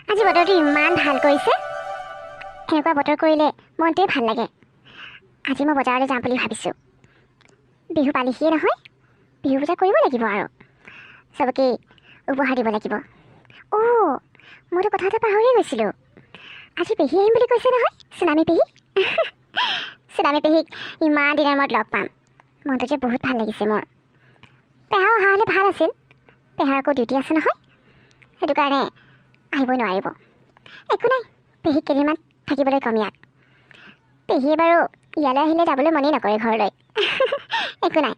আজি বতৰটো ইমান ভাল কৰিছে। এনেকুৱা বতৰ কৰিলে মনটোৱে ভাল লাগে। আজি মই বজাৰলৈ যাম বুলি ভাবিছোঁ। বিহু পালিহিয়ে নহয়, বিহু বজাৰ কৰিব লাগিব আৰু চবকে উপহাৰ দিব লাগিব। মইতো কথা এটা পাহৰিয়ে গৈছিলোঁ। আজি পেহী আহিম বুলি কৈছে নহয়, চুনামী পেহী। চুনামী পেহীক ইমান দিনৰ মূৰত লগ পাম। মনটো যে বহুত ভাল লাগিছে মোৰ। পেহা অহা হ'লে ভাল আছিল। পেহাৰ আকৌ ডিউটি আছে নহয়, সেইটো কাৰণে আহিবই নোৱাৰিব। একো নাই, পেহীক কেইদিনমান থাকিবলৈ কম ইয়াত। পেহীয়ে বাৰু ইয়ালৈ আহিলে যাবলৈ মনেই নকৰে ঘৰলৈ। একো নাই,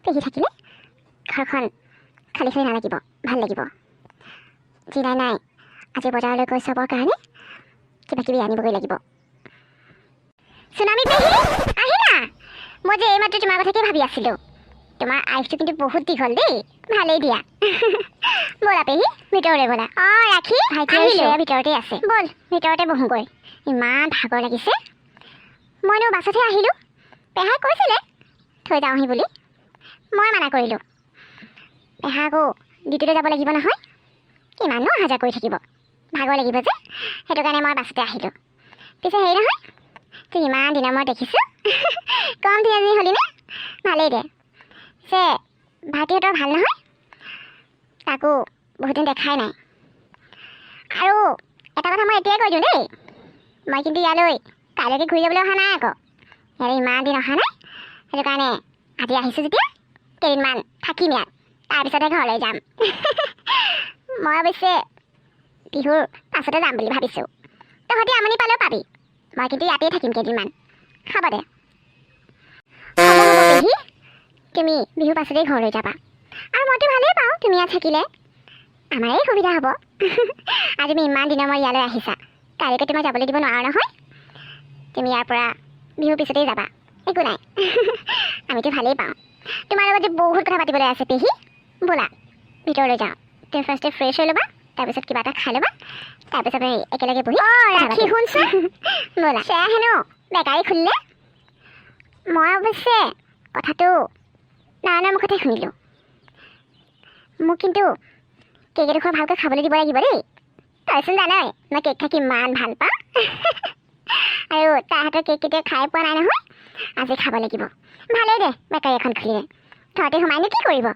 পেহী থাকিলে ঘৰখন খালী খালী নালাগিব, ভাল লাগিব। যি নাই আজি বজাৰলৈ গৈ চবৰ কাৰণে কিবা কিবি আনিবগৈ লাগিব। চুনামী পেহী আহিলা? মই যে এইমাত্ৰ তোমাৰ কথাকে ভাবি আছিলোঁ। তোমাৰ আইচটো কিন্তু বহুত দীঘল দেই, ভালেই দিয়া। ব'লা পেহী, ভিতৰলৈ ব'লা। ৰাখি ভাইটি ভিতৰতে আছে। ব'ল ভিতৰতে বহোগৈ, ইমান ভাগৰ লাগিছে। মইনো বাছতহে আহিলোঁ। পেহাই কৈছিলে থৈ যাওঁহি বুলি, মই মানা কৰিলোঁ। পেহা আকৌ ডিউটিলৈ যাব লাগিব নহয়, কিমাননো অহা যোৱা কৰি থাকিব, ভাগৰ লাগিব যে, সেইটো কাৰণে মই বাছতে আহিলোঁ। পিছে হেৰি নহয়, তোক ইমান দিনৰ মই দেখিছোঁ। কম দিন আজি হ'লি নে? ভালেই দে। পিছে ভাইটিহঁতৰ ভাল নহয়? তাকো বহুত দিন দেখাই নাই। আৰু এটা কথা মই এতিয়াই কৈ দিওঁ দেই, মই কিন্তু ইয়ালৈ কাইলৈকে ঘূৰি যাবলৈ অহা নাই আকৌ। ইয়ালৈ ইমান দিন অহা নাই, সেইটো কাৰণে আজি আহিছোঁ যেতিয়া কেইদিনমান থাকিম ইয়াত, তাৰপিছতে ঘৰলৈ যাম। মই অৱশ্যে বিহুৰ পাছতে যাম বুলি ভাবিছোঁ। তহঁতি আমনি পালেও পাবি, মই কিন্তু ইয়াতেই থাকিম কেইদিনমান। হ'ব দে। হ'ব পেহী, তুমি বিহুৰ পাছতেই ঘৰলৈ যাবা। আৰু মইতো ভালেই পাওঁ তুমি ইয়াত থাকিলে, আমাৰেই সুবিধা হ'ব। আৰু তুমি ইমান দিনৰ মই ইয়ালৈ আহিছা, কাইলৈকে তোমাক যাবলৈ দিব নোৱাৰা নহয়। তুমি ইয়াৰ পৰা বিহুৰ পিছতেই যাবা, একো নাই। আমিতো ভালেই পাওঁ। তোমাৰ লগত যে বহুত কথা পাতিবলৈ আছে পেহী। ব'লা ভিতৰলৈ যাওঁ। তুমি ফাৰ্ষ্টে ফ্ৰেছ হৈ ল'বা, তাৰপিছত কিবা এটা খাই ল'বা, তাৰপিছত একেলগে বহি ৰাখি শুনচোন। ব'লা। সেয়া হেনো বেকাৰী খুলিলে। মই অৱশ্যে কথাটো নাৰায়ণৰ মুখতে শুনিলোঁ। মোক কিন্তু কেক এডোখৰ ভালকৈ খাবলৈ দিব লাগিব দেই। তইচোন জানই মই কেক খাই কিমান ভাল পাওঁ। আৰু তাৰ হাতৰ কেক কেতিয়াও খাই পোৱা নাই নহয়, আজি খাব লাগিব। ভালেই দে বেকাৰী এখন খুলিলে, ঘৰতে সোমাইনো কি কৰিব।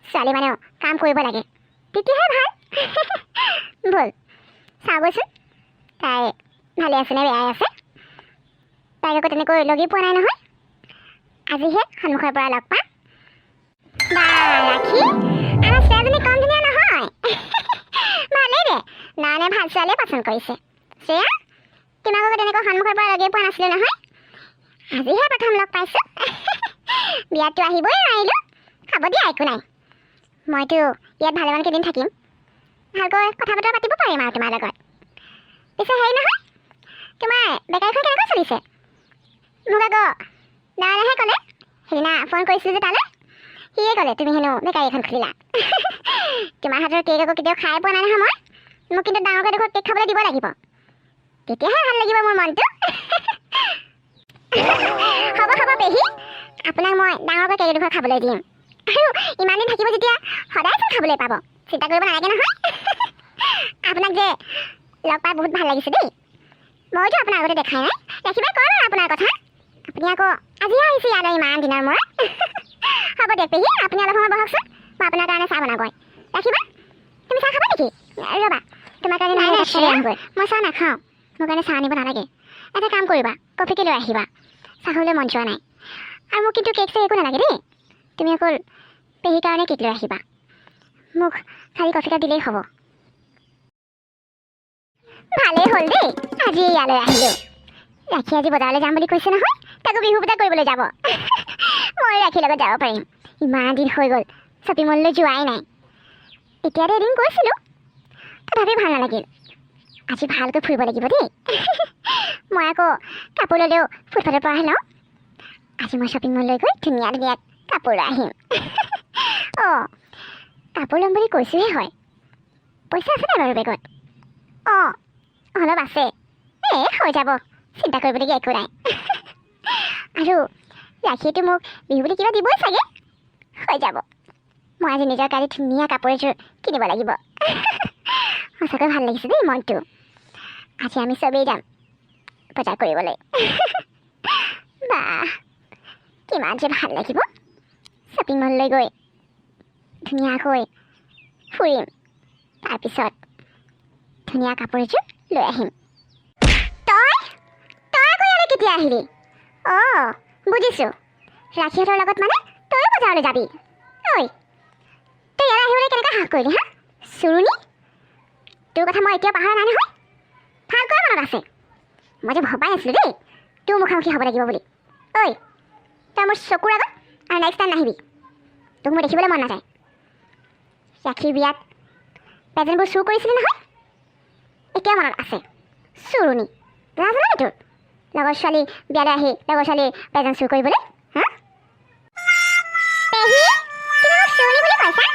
ছোৱালী মানুহ কাম কৰিব লাগে, তেতিয়াহে ভাল। ব'ল চাবচোন তাই ভালে আছে নে বেয়াই আছে। তাইক আকৌ তেনেকৈ লগেই পোৱা নাই নহয়, আজিহে সন্মুখৰ পৰা লগ পাম। বা ৰাখি, আমাৰ ছোৱালীজনী কম ধুনীয়া নহয়। ভালেই দে, নানে ভাল ছোৱালীয়ে পচন্দ কৰিছে। শ্ৰেয়া, তোমাক আকৌ তেনেকৈ সন্মুখৰ পৰা লগেই পোৱা নাছিলোঁ নহয়, আজিহে প্ৰথম লগ পাইছোঁ। বিয়াততো আহিবই নোৱাৰিলোঁ। হ'ব দিয়া, একো নাই। মইতো ইয়াত ভালেমান কেইদিন থাকিম, ভালকৈ কথা বতৰা পাতিব পাৰিম আৰু তোমাৰ লগত। পিছে হেৰি নহয়, তোমাৰ বেকাৰীখন কেনেকৈ চলিছে? মোক আকৌ নাৰায়ণেহে ক'লে, সেইদিনা ফোন কৰিছিলোঁ যে তালৈ, সিয়ে ক'লে তুমি হেনো বেকাৰী এখন খুলিলা। তোমাৰ হাতৰ কেক আকৌ কেতিয়াও খাই পোৱা নাই নহয় মই। মোক কিন্তু ডাঙৰকৈ এডোখৰ কেক খাবলৈ দিব লাগিব, তেতিয়াহে ভাল লাগিব মোৰ মনটো। হ'ব পেহী, আপোনাক মই ডাঙৰকৈ কেক এডোখৰ খাবলৈ দিম। আৰু ইমান দিন থাকিব যেতিয়া সদায় চোন খাবলৈ পাব, চিন্তা কৰিব নালাগে নহয়। আপোনাক যে লগ পাই বহুত ভাল লাগিছে দেই। মইতো আপোনাৰ আগতে দেখাই নাই, ৰাখিবাই কম আৰু আপোনাৰ কথা। আপুনি আকৌ আজিহে আহিছে ইয়ালৈ ইমান দিনৰ মূৰত। হ'ব দিয়ক পেহী, আপুনি অলপ সময় বহকচোন, মই আপোনাৰ কাৰণে চাহ বনাওঁগৈ। ৰাখিবা। তুমি চাহ খাবা নেকি? ৰ'বা, তোমাৰ কাৰণে নাই আহোঁগৈ। মই চাহ নাখাওঁ, মোৰ কাৰণে চাহ আনিব নালাগে। এটা কাম কৰিবা, কফিকে লৈ আহিবা। চাহলৈ মন যোৱা নাই। আৰু মোক কিন্তু কেক চেক একো নালাগে দেই। তুমি অকল পেহীৰ কাৰণে কেক লৈ আহিবা, মোক খালী কফি কাপ দিলেই হ'ব। ভালেই হ'ল দেই, আজি ইয়ালৈ আহিলোঁ। ৰাখি আজি বজাৰলৈ যাম বুলি কৈছে নহয়, তাকো বিহু বজাৰ কৰিবলৈ যাব। মই ৰাখিৰ লগত যাব পাৰিম। ইমান দিন হৈ গ'ল শ্বপিং মললৈ যোৱাই নাই। এতিয়াতে এদিন গৈছিলোঁ, তথাপি ভাল নালাগিল। আজি ভালকৈ ফুৰিব লাগিব দেই। মই আকৌ কাপোৰ ল'লেও ফুটপাথৰ পৰাহে লওঁ। আজি মই শ্বপিং মললৈ গৈ ধুনীয়া ধুনীয়া কাপোৰ লৈ আহিম। কাপোৰ ল'ম বুলি কৈছোঁহে হয়, পইচা আছে নাই বাৰু বেগত? অলপ আছে। হৈ যাব, চিন্তা কৰিবলগীয়া একো নাই। আৰু ৰাখিয়েতো মোক বিহু বুলি কিবা দিবই চাগে, হৈ যাব। মই আজি নিজৰ কাৰণে ধুনীয়া কাপোৰ এযোৰ কিনিব লাগিব। সঁচাকৈ ভাল লাগিছে দেই মনটো। আজি আমি চবেই যাম বজাৰ কৰিবলৈ। বাহ, কিমান যে ভাল লাগিব শ্বপিং মললৈ গৈ ধুনীয়াকৈ ফুৰিম, তাৰপিছত ধুনীয়া কাপোৰ এযোৰ লৈ আহিম। তই আকৌ ইয়ালৈ কেতিয়া আহিলি? অঁ, বুজিছোঁ, ৰাখীহঁতৰ লগত মানে তয়ো বজাৰলৈ যাবি। ঐ, তই ইয়ালৈ আহিবলৈ কেনেকৈ সাহস কৰিলি হা? চুৰুনি, তোৰ কথা মই এতিয়াও পাহৰা নাই নহয়, ভালকৈ মনত আছে। মই যে ভবাই নাছিলোঁ দেই তোৰ মুখামুখি হ'ব লাগিব বুলি। ঐ, তই মোৰ চকুৰ আগত আৰু নেক্সট টাইম নাহিবি, তোক মোৰ দেখিবলৈ মন নাযায়। ৰাখীৰ বিয়াত প্ৰেজেণ্টবোৰ চুৰ কৰিছিলি নহয়, এতিয়া মনত আছে। চুৰুনি, লাজ নালাগে তোৰ লগৰ ছোৱালী বিয়ালৈ আহি লগৰ ছোৱালী প্ৰেজেণ্ট চুৰ কৰিবলৈ? হা পেহী, তুমি মোক চুৰুনি বুলি কৈছা?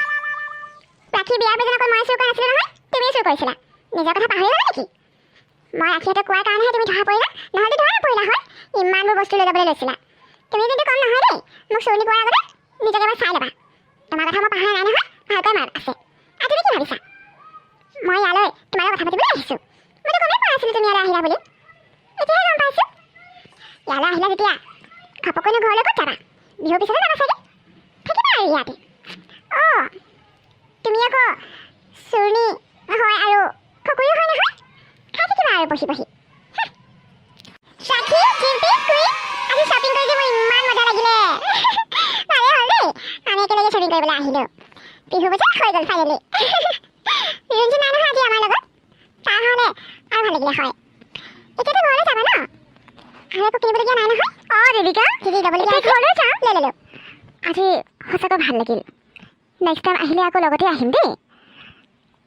ৰাখীৰ বিয়াৰ প্ৰেজেণ্ট অকল মই চুৰ কৰা নাছিলোঁ নহয়, তুমিয়ে চুৰ কৰিছিলা। নিজৰ কথা পাহৰি গ'লা নেকি? মই ৰাখীহঁতক কোৱাৰ কাৰণেহে তুমি ধৰা পৰিলা, নহ'লে ধৰা নপৰিলা হয়। ইমানবোৰ বস্তু লৈ যাবলৈ লৈছিলা। তুমি কিন্তু কম নহয় দেই, মোক চুৰুনি কৰাৰ আগতে নিজকে এবাৰ চাই ল'বা। তোমাৰ কথা মই পাহৰা নাই নহয়, ভালকৈ মনত আছে। আৰু তুমি কি ভাবিছা মই ইয়ালৈ তোমাৰ লগত কথা পাতিবলৈ আহিছোঁ? মইতো গমেই পোৱা নাছিলোঁ তুমি ইয়ালৈ আহিলা বুলি, এতিয়াহে গম পাইছোঁ। ইয়ালৈ আহিলা যেতিয়া ঘপকৈনো ঘৰলৈ ক'ত যাবা? বিহুৰ পিছতে যাবা চাগে, থাকিবা আৰু ইয়াতে। অঁ, তুমি আকৌ চুৰুনি হয় আৰু খকুৰিও হয় নহয়, খাই থাকিবা আৰু বহি বহি। ৰাখী, জিম্পী, কুইন, আজি শ্বপিং কৰি মোৰ ইমান মজা লাগিলে। ভালেই হ'ল দেই, আমি একেলগে শ্বপিং কৰিবলৈ আহিলোঁ। বিহু বজাৰ হৈ গ'ল ফাইনেলি। ৰুঞ্জু নাই নহয় আজি আমাৰ লগত, তাৰ হ'লে আৰু ভাল লাগিলে হয়। এতিয়াতো ঘৰলৈ যাবা ন? আৰু একো কিনিবলগীয়া নাই নহয়? অঁ দেৱিকা, কি ল'বলগীয়া আছে ঘৰলৈ যাওঁ। লৈ ল'লোঁ। আজি সঁচাকৈ ভাল লাগিল। নেক্সট টাইম আহিলে আকৌ লগতে আহিম দেই।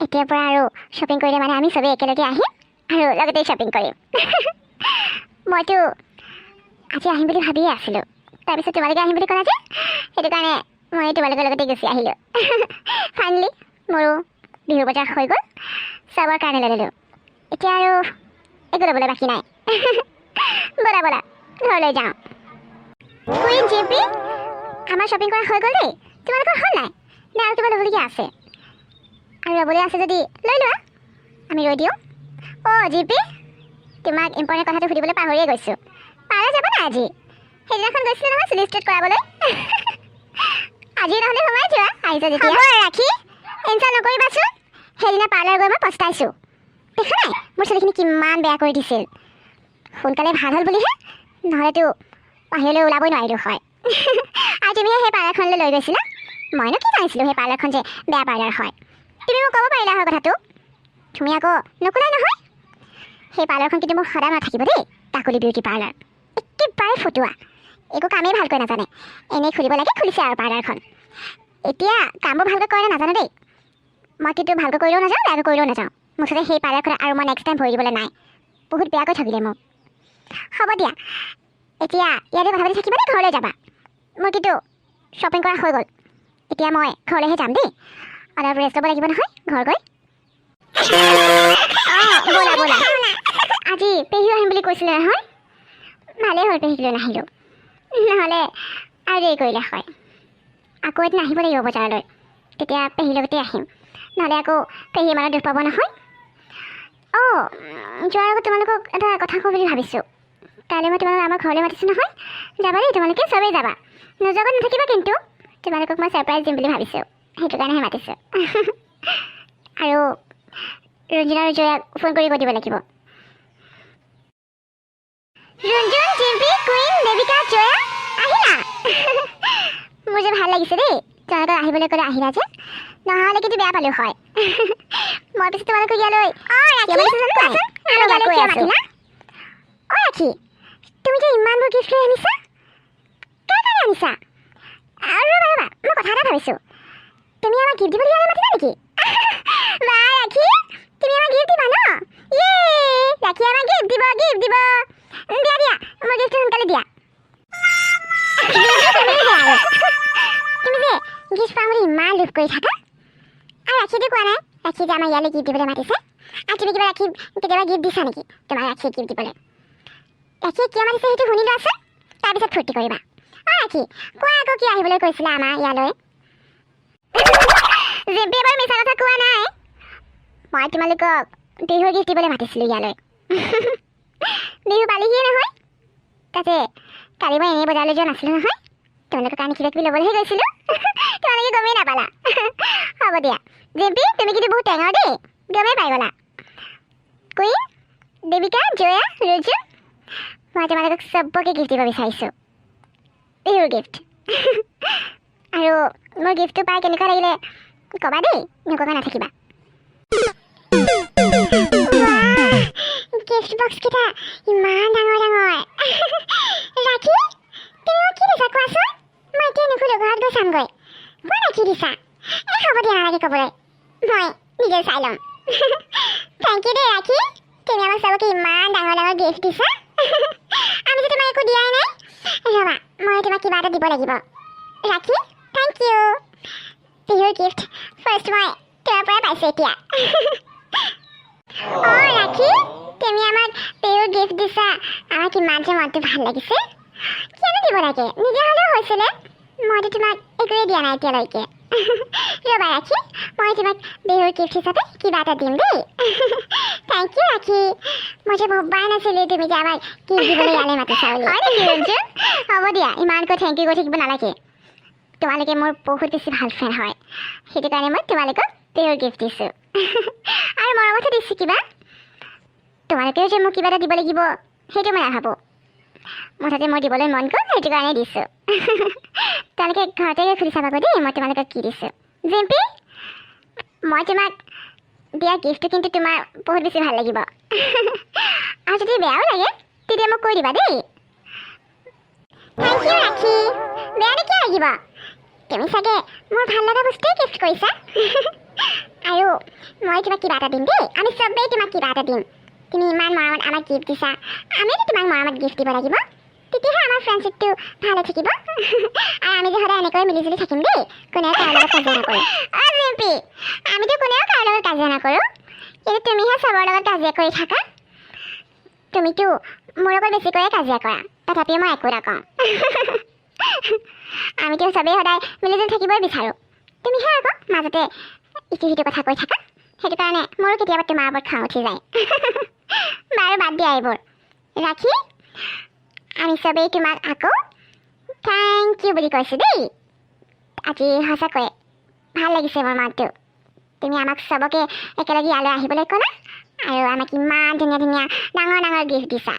এতিয়াৰ পৰা আৰু শ্বপিং কৰিলে মানে আমি চবেই একেলগে আহিম আৰু লগতেই শ্বপিং কৰিম। মইতো আজি আহিম বুলি ভাবিয়ে আছিলোঁ, তাৰপিছত তোমালোকে আহিম বুলি ক'লা যে, সেইটো কাৰণে মই তোমালোকৰ লগতে গুচি আহিলোঁ। ফাইনেলি মোৰো বিহু বজাৰ হৈ গ'ল, চবৰ কাৰণে লৈ ল'লোঁ। এতিয়া আৰু একো ল'বলৈ বাকী নাই। ব'লা ব'লা ঘৰলৈ যাওঁ। কুইন, জিম্পী, আমাৰ শ্বপিং কৰা হৈ গ'ল দেই। তোমালোকৰ হ'ল নাই নে আৰু কিবা ল'বলগীয়া আছে? আৰু ল'বলৈ আছে যদি লৈ লোৱা, আমি ৰৈ দিওঁ। অঁ জিম্পী, তোমাক ইম্পৰ্টেণ্ট কথাটো সুধিবলৈ পাহৰিয়ে গৈছোঁ। পাৰ্লাৰ যাবা নাই আজি? সেইদিনাখন গৈছিলোঁ নহয় চুলি ষ্ট্ৰেট কৰাবলৈ। আজি নহ'লে সোমাই যোৱা, আহিছা যেতিয়া। ৰাখি ইনচাল্ট নকৰিবাচোন, সেইদিনা পাৰ্লাৰ গৈ মই পস্তাইছোঁ। দেখা নাই মোৰ চুলিখিনি কিমান বেয়া কৰি দিছিল। সোনকালে ভাল হ'ল বুলিহে, নহ'লেতো বাহিৰলৈ ওলাবই নোৱাৰিলোঁ হয়। আৰু তুমিহে সেই পাৰ্লাৰখনলৈ লৈ গৈছিলা, মইনো কি জানিছিলোঁ সেই পাৰ্লাৰখন যে বেয়া পাৰ্লাৰ হয়। তুমি মোক ক'ব পাৰিলা হয় কথাটো, তুমি আকৌ নকলাই নহয়। সেই পাৰ্লাৰখন কিন্তু মোৰ সদায় নাথাকিব দেই, কাকলি বিউটি পাৰ্লাৰ। একেবাৰে ফটুৱা, একো কামেই ভালকৈ নাজানে, এনেই খুলিব লাগে খুলিছে আৰু পাৰ্লাৰখন। এতিয়া কামবোৰ ভালকৈ কৰে নাজানো দেই। মই কিন্তু ভালকৈ কৰিলেও নাযাওঁ, বেয়াকৈ কৰিলেও নাযাওঁ। মুঠতে সেই পাৰ্লাৰখন আৰু মই নেক্সট টাইম ভৰি দিবলৈ নাই, বহুত বেয়াকৈ ঠগিলে মোক। হ'ব দিয়া, এতিয়া ইয়াতে কথা পাতি থাকিবা নে ঘৰলৈ যাবা? মোৰ কিন্তু শ্বপিং কৰা হৈ গ'ল, এতিয়া মই ঘৰলৈহে যাম দেই। অলপ ৰেষ্ট ল'ব লাগিব নহয় ঘৰ গৈ। অঁ ব'লা ব'লা, আজি পেহীও আহিম বুলি কৈছিলে নহয়, ভালেই হ'ল পেহীক লৈ নাহিলোঁ, নহ'লে আৰু দেৰি কৰিলে হয়। আকৌ এদিন আহিব লাগিব বজাৰলৈ, তেতিয়া পেহীৰ লগতে আহিম, নহ'লে আকৌ পেহীয়ে মানে দুখ পাব নহয়। অঁ, যোৱাৰ আগত তোমালোকক এটা কথা কওঁ বুলি ভাবিছোঁ। কাইলৈ মই তোমালোক আমাৰ ঘৰলৈ মাতিছোঁ নহয়, যাবা দেই তোমালোকে, চবেই যাবা। নোযোৱাকৈ নাথাকিবা কিন্তু, তোমালোকক মই ছাৰপ্ৰাইজ দিম বুলি ভাবিছোঁ, সেইটো কাৰণেহে মাতিছোঁ। আৰু ৰঞ্জনা আৰু জয়াক ফোন কৰি কৈ দিব লাগিব। ৰঞ্জন, জিম্পী, কুইন, দেৱিকা, জয়া আহিলা। মোৰ যে ভাল লাগিছে দেই, তোমালোকক আহিবলৈ ক'লে আহিলা যে, নহ'লে কিন্তু বেয়া পালোঁ হয়। মই পিছত তোমালোকক ইয়ালৈ ৰাখি, তুমি যে ইমানবোৰ গিফ্ট লৈ আনিছা, কাৰ কাৰণে আনিছা? আৰু ৰ'বা মই কথা এটা ভাবিছোঁ, তুমি আমাক গিফ্ট দিবলৈ ইয়ালৈ মাতিলা নেকি? বা ৰাখি, তুমি আমাক গিফ্ট দিবা ন? ইয়ে, ৰাখি আমাক গিফ্ট দিব। দিয়া দিয়া, মোৰ গিফ্টটো সোনকালে দিয়া। তুমি যে গিফ্ট পাম বুলি ইমান লোভ কৰি থাকা, আৰু ৰাখিটো কোৱা নাই ৰাখি যে আমাৰ ইয়ালৈ গিফ্ট দিবলৈ মাতিছে। আৰু তুমি কিবা ৰাখি কেতিয়াবা গিফ্ট দিছা নেকি তোমাৰ ৰাখিয়ে গিফ্ট দিবলৈ? ৰাখিয়ে কিয় মাতিছে সেইটো শুনি লোৱাচোন, তাৰপিছত ফূৰ্তি কৰিবা। অঁ ৰাখি, কোৱা আকৌ কিয় আহিবলৈ কৈছিলা আমাৰ ইয়ালৈ? জিম্পী এবাৰ মিছা কথা কোৱা নাই, মই তোমালোকক বিহুৰ গিফ্ট দিবলৈ মাতিছিলোঁ ইয়ালৈ বিহু পালিহিয়ে নহয় তাতে কালি মই এনেই বজাৰলৈ যোৱা নাছিলোঁ নহয় তোমালোকৰ কাৰণে কিবা কিবি ল'বলৈহে গৈছিলোঁ তোমালোকে গমেই নাপালা হ'ব দিয়া জিম্পি তুমি কিন্তু বহুত টেঙৰ দেই গমেই পাই গ'লা কুইন দেৱিকা জয়া ৰুজু মই তোমালোকক চবকে গিফ্ট দিব বিচাৰিছোঁ বিহুৰ গিফ্ট আৰু মোৰ গিফ্টটো পাই কেনেকুৱা লাগিলে ক'বা দেই নোকোৱাকৈ নাথাকিবা গিফ্ট বক্সকেইটা ইমান ডাঙৰ ডাঙৰ ৰাখি তুমি মোক কি দিছা কোৱাচোন মই এতিয়া নুখুলো ঘৰত গৈ চামগৈ কোৱা নাই কি দিছা হ'ব দিয়া নালাগে ক'বলৈ মই নিজে চাই ল'ম থেংক ইউ দেই ৰাখি তুমি আমাক চবকে ইমান ডাঙৰ ডাঙৰ গিফ্ট দিছা আমি যে তোমাক একো দিয়াই নাই ৰ'বা মই তোমাক কিবা এটা দিব লাগিব ৰাখি থেংক ইউ বিহুৰ গিফ্ট ফাৰ্ষ্ট মই তোমাৰ পৰাই পাইছোঁ এতিয়া অঁ ৰাখি তুমি আমাক বিহুৰ গিফ্ট দিছা আমাক ইমান যে মনটো ভাল লাগিছে কিয়নো দিব লাগে নিজে হ'লেও হৈছিলে মইতো তোমাক একোৱেই দিয়া নাই এতিয়ালৈকে ৰ'বা ৰাখি মই তোমাক বিহুৰ গিফ্ট হিচাপে কিবা এটা দিম দেই থেংক ইউ ৰাখি মই যে ভবাই নাছিলোঁ তুমি যে আমাক গিফ্ট দিবলৈ ইয়ালৈ মাতিছা বুলি হয় নেকি ৰঞ্জু হ'ব দিয়া ইমানকৈ থেংক ইউ কৈ থাকিব নালাগে তোমালোকে মোৰ বহুত বেছি ভাল ফ্ৰেণ্ড হয় সেইটো কাৰণে মই তোমালোকক বিহুৰ গিফ্ট দিছোঁ আৰু মৰমতে দিছোঁ কিবা তোমালোকেও যে মোক কিবা এটা দিব লাগিব সেইটো মই নাভাবোঁ মুঠতে মই দিবলৈ মন গ'ল সেইটো কাৰণে দিছোঁ তোমালোকে ঘৰতে গৈ খুলি চাবাগৈ দেই মই তোমালোকক কি দিছোঁ জিম্পি মই তোমাক দিয়া গিফ্টটো কিন্তু তোমাৰ বহুত বেছি ভাল লাগিব আৰু যদি বেয়াও লাগে তেতিয়া মোক কৈ দিবা দেই থেংক ইউ ৰাখি বেয়াটো কিয় লাগিব তুমি চাগে মোৰ ভাল লগা বস্তুৱেই গিফ্ট কৰিছা আৰু মই তোমাক কিবা এটা দিম দেই আমি চবেই তোমাক কিবা এটা দিম তুমি ইমান মৰমত আমাক গিফ্ট দিছা আমিতো তোমাক মৰমত গিফ্ট দিব লাগিব তেতিয়াহে আমাৰ ফ্ৰেণ্ডশ্বিপটো ভালে থাকিব আৰু আমি যে সদায় এনেকৈ মিলিজুলি থাকিম দেই কোনেও কাৰো লগত কাজিয়া নকৰোঁ অঁ জিম্পি আমিতো কোনেও কাৰো লগত কাজিয়া নকৰোঁ কিন্তু তুমিহে চবৰ লগত কাজিয়া কৰি থাকা তুমিতো মোৰ লগত বেছিকৈয়ে কাজিয়া কৰা তথাপিও মই একো নকওঁ আমিতো চবেই সদায় মিলিজুলি থাকিবই বিচাৰোঁ তুমিহে আকৌ মাজতে ইটো সিটো কথা কৈ থাকা সেইটো কাৰণে মোৰো কেতিয়াবা তোমাৰ ওপৰত খং উঠি যায় বাৰু বাদ দিয়া এইবোৰ ৰাখি আমি চবেই তোমাক আকৌ থেংক ইউ বুলি কৈছোঁ দেই আজি সঁচাকৈ ভাল লাগিছে মোৰ মনটো তুমি আমাক চবকে একেলগে ইয়ালৈ আহিবলৈ ক'লা আৰু আমাক ইমান ধুনীয়া ধুনীয়া ডাঙৰ ডাঙৰ গিফ্ট দিছা